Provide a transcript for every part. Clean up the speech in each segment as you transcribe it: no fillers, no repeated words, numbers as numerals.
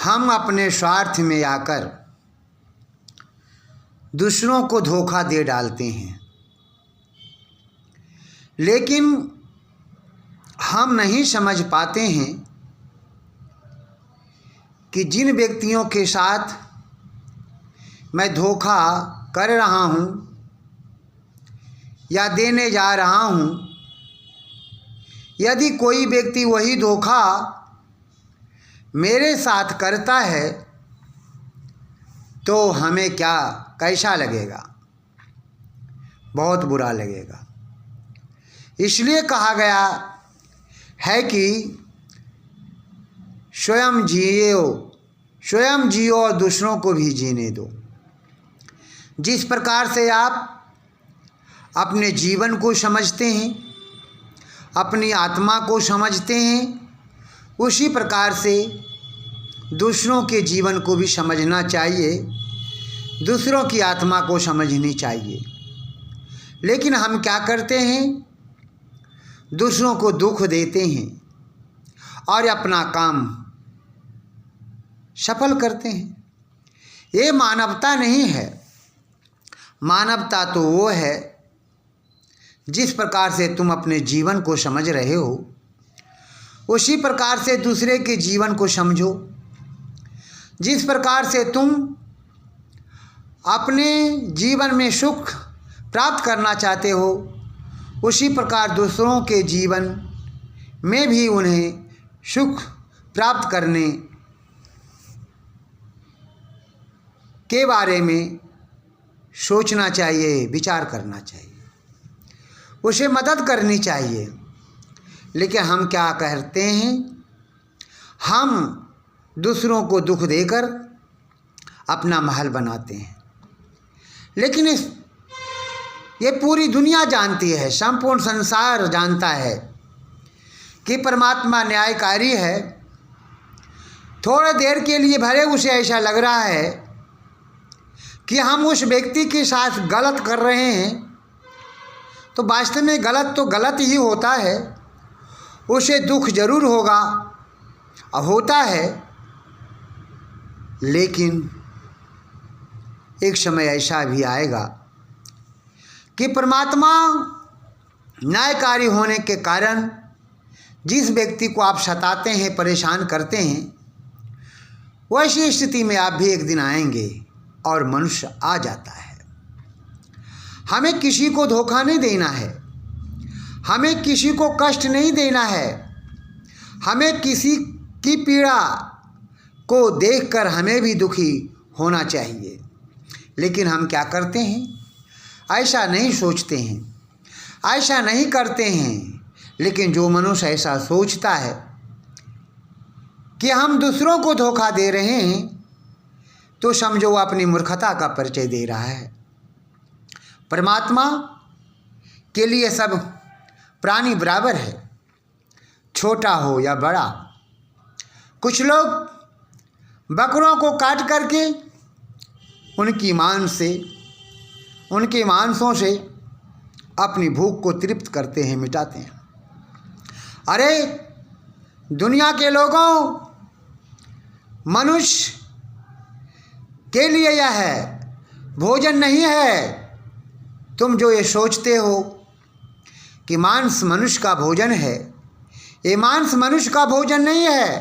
हम अपने स्वार्थ में आकर दूसरों को धोखा दे डालते हैं, लेकिन हम नहीं समझ पाते हैं कि जिन व्यक्तियों के साथ मैं धोखा कर रहा हूँ या देने जा रहा हूँ, यदि कोई व्यक्ति वही धोखा मेरे साथ करता है तो हमें कैसा लगेगा? बहुत बुरा लगेगा। इसलिए कहा गया है कि स्वयं जियो और दूसरों को भी जीने दो। जिस प्रकार से आप अपने जीवन को समझते हैं, अपनी आत्मा को समझते हैं, उसी प्रकार से दूसरों के जीवन को भी समझना चाहिए, दूसरों की आत्मा को समझनी चाहिए। लेकिन हम क्या करते हैं? दूसरों को दुख देते हैं और अपना काम सफल करते हैं। ये मानवता नहीं है। मानवता तो वो है जिस प्रकार से तुम अपने जीवन को समझ रहे हो, उसी प्रकार से दूसरे के जीवन को समझो। जिस प्रकार से तुम अपने जीवन में सुख प्राप्त करना चाहते हो, उसी प्रकार दूसरों के जीवन में भी उन्हें सुख प्राप्त करने के बारे में सोचना चाहिए, विचार करना चाहिए, उसे मदद करनी चाहिए। लेकिन हम क्या करते हैं? हम दूसरों को दुख देकर अपना महल बनाते हैं। लेकिन ये पूरी दुनिया जानती है, संपूर्ण संसार जानता है कि परमात्मा न्यायकारी है। थोड़ी देर के लिए भले उसे ऐसा लग रहा है कि हम उस व्यक्ति के साथ गलत कर रहे हैं, तो वास्तव में गलत तो गलत ही होता है। उसे दुख जरूर होगा और होता है, लेकिन एक समय ऐसा भी आएगा कि परमात्मा न्यायकारी होने के कारण जिस व्यक्ति को आप सताते हैं, परेशान करते हैं, वैसी स्थिति में आप भी एक दिन आएंगे और मनुष्य आ जाता है। हमें किसी को धोखा नहीं देना है, हमें किसी को कष्ट नहीं देना है, हमें किसी की पीड़ा को देखकर हमें भी दुखी होना चाहिए। लेकिन हम क्या करते हैं? ऐसा नहीं सोचते हैं, ऐसा नहीं करते हैं। लेकिन जो मनुष्य ऐसा सोचता है कि हम दूसरों को धोखा दे रहे हैं, तो समझो वो अपनी मूर्खता का परिचय दे रहा है। परमात्मा के लिए सब प्राणी बराबर है, छोटा हो या बड़ा। कुछ लोग बकरों को काट करके उनके मांसों से अपनी भूख को तृप्त करते हैं, मिटाते हैं। अरे दुनिया के लोगों, मनुष्य के लिए यह है, भोजन नहीं है। तुम जो ये सोचते हो कि मांस मनुष्य का भोजन है, ये मांस मनुष्य का भोजन नहीं है।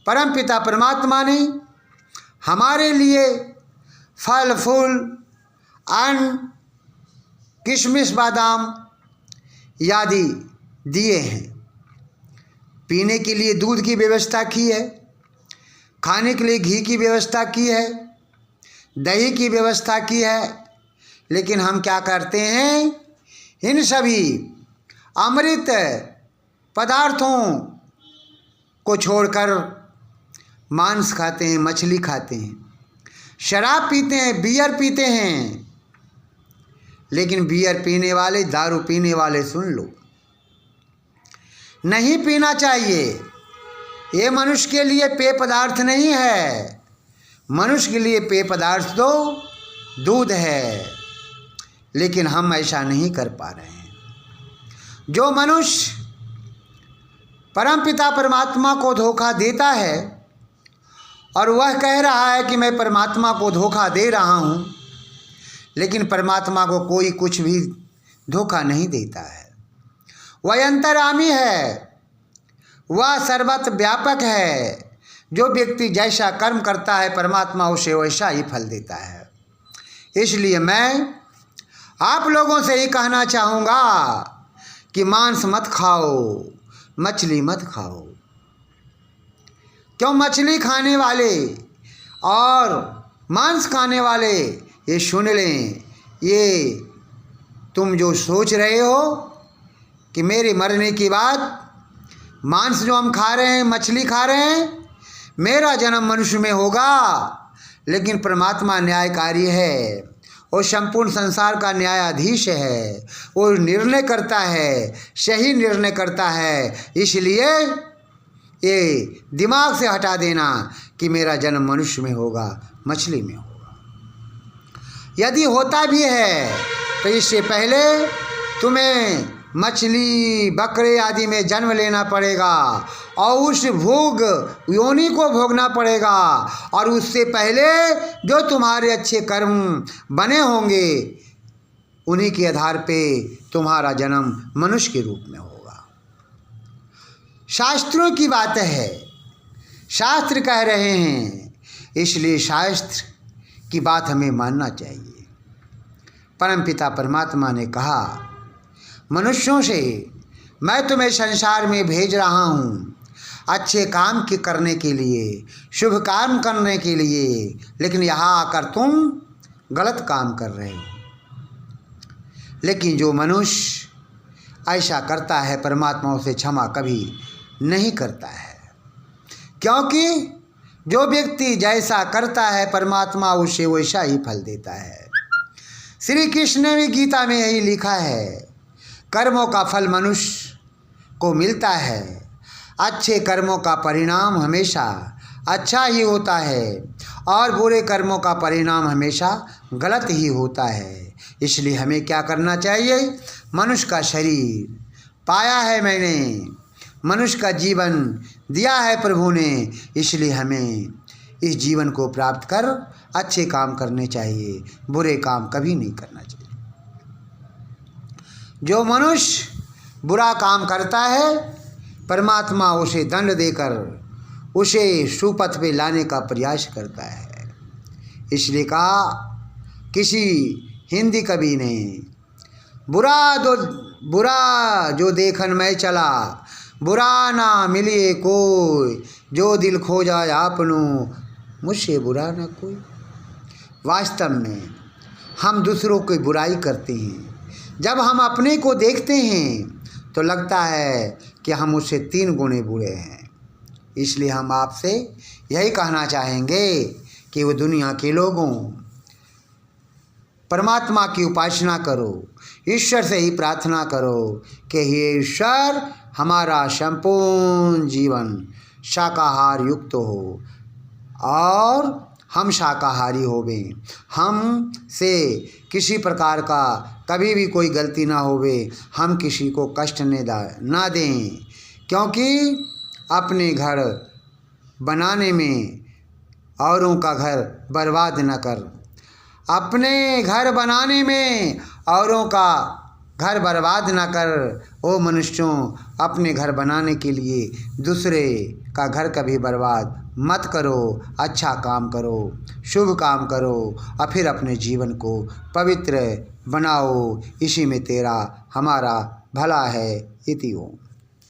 परमपिता परमात्मा ने हमारे लिए फल फूल, अन्न, किशमिश, बादाम आदि दिए हैं। पीने के लिए दूध की व्यवस्था की है, खाने के लिए घी की व्यवस्था की है, दही की व्यवस्था की है। लेकिन हम क्या करते हैं? इन सभी अमृत पदार्थों को छोड़कर मांस खाते हैं, मछली खाते हैं, शराब पीते हैं, बियर पीते हैं। लेकिन बियर पीने वाले, दारू पीने वाले सुन लो, नहीं पीना चाहिए। ये मनुष्य के लिए पेय पदार्थ नहीं है। मनुष्य के लिए पेय पदार्थ तो दूध है। लेकिन हम ऐसा नहीं कर पा रहे हैं। जो मनुष्य परमपिता परमात्मा को धोखा देता है, और वह कह रहा है कि मैं परमात्मा को धोखा दे रहा हूँ, लेकिन परमात्मा को कोई कुछ भी धोखा नहीं देता है। वह अंतर्यामी है, वह सर्वत्र व्यापक है। जो व्यक्ति जैसा कर्म करता है परमात्मा उसे वैसा ही फल देता है। इसलिए मैं आप लोगों से ही कहना चाहूँगा कि मांस मत खाओ, मछली मत खाओ। क्यों? मछली खाने वाले और मांस खाने वाले ये सुन लें, ये तुम जो सोच रहे हो कि मेरे मरने के बाद मांस जो हम खा रहे हैं, मछली खा रहे हैं, मेरा जन्म मनुष्य में होगा, लेकिन परमात्मा न्यायकारी है, वो संपूर्ण संसार का न्यायाधीश है, वो निर्णय करता है, सही निर्णय करता है। इसलिए ये दिमाग से हटा देना कि मेरा जन्म मनुष्य में होगा, मछली में होगा। यदि होता भी है तो इससे पहले तुम्हें मछली बकरे आदि में जन्म लेना पड़ेगा और उस भोग योनि को भोगना पड़ेगा, और उससे पहले जो तुम्हारे अच्छे कर्म बने होंगे उन्हीं के आधार पे तुम्हारा जन्म मनुष्य के रूप में होगा। शास्त्रों की बात है, शास्त्र कह रहे हैं, इसलिए शास्त्र की बात हमें मानना चाहिए। परमपिता परमात्मा ने कहा मनुष्यों से, मैं तुम्हें संसार में भेज रहा हूँ अच्छे काम के करने के लिए, शुभ काम करने के लिए, लेकिन यहाँ आकर तुम गलत काम कर रहे हो। लेकिन जो मनुष्य ऐसा करता है परमात्मा उसे क्षमा कभी नहीं करता है, क्योंकि जो व्यक्ति जैसा करता है परमात्मा उसे वैसा ही फल देता है। श्री कृष्ण ने भी गीता में यही लिखा है, कर्मों का फल मनुष्य को मिलता है, अच्छे कर्मों का परिणाम हमेशा अच्छा ही होता है और बुरे कर्मों का परिणाम हमेशा गलत ही होता है। इसलिए हमें क्या करना चाहिए? मनुष्य का शरीर पाया है मैंने, मनुष्य का जीवन दिया है प्रभु ने, इसलिए हमें इस जीवन को प्राप्त कर अच्छे काम करने चाहिए, बुरे काम कभी नहीं करना चाहिए। जो मनुष्य बुरा काम करता है परमात्मा उसे दंड देकर उसे सुपथ पे लाने का प्रयास करता है। इसलिए कहा किसी हिंदी कवि ने, बुरा जो देखन मैं चला, बुरा ना मिलिए कोई, जो दिल खो जाए आपनो, मुझसे बुरा ना कोई। वास्तव में हम दूसरों की बुराई करते हैं, जब हम अपने को देखते हैं तो लगता है कि हम उससे 3 गुने बुरे हैं। इसलिए हम आपसे यही कहना चाहेंगे कि वो दुनिया के लोगों परमात्मा की उपासना करो, ईश्वर से ही प्रार्थना करो कि हे ईश्वर हमारा संपूर्ण जीवन शाकाहार युक्त हो और हम शाकाहारी होवें, हम से किसी प्रकार का कभी भी कोई गलती ना होवे, हम किसी को कष्ट ना दें, क्योंकि अपने घर बनाने में औरों का घर बर्बाद न कर, अपने घर बनाने में औरों का घर बर्बाद ना कर। ओ मनुष्यों, अपने घर बनाने के लिए दूसरे का घर कभी बर्बाद मत करो, अच्छा काम करो, शुभ काम करो और फिर अपने जीवन को पवित्र बनाओ, इसी में तेरा हमारा भला है। इति ओम।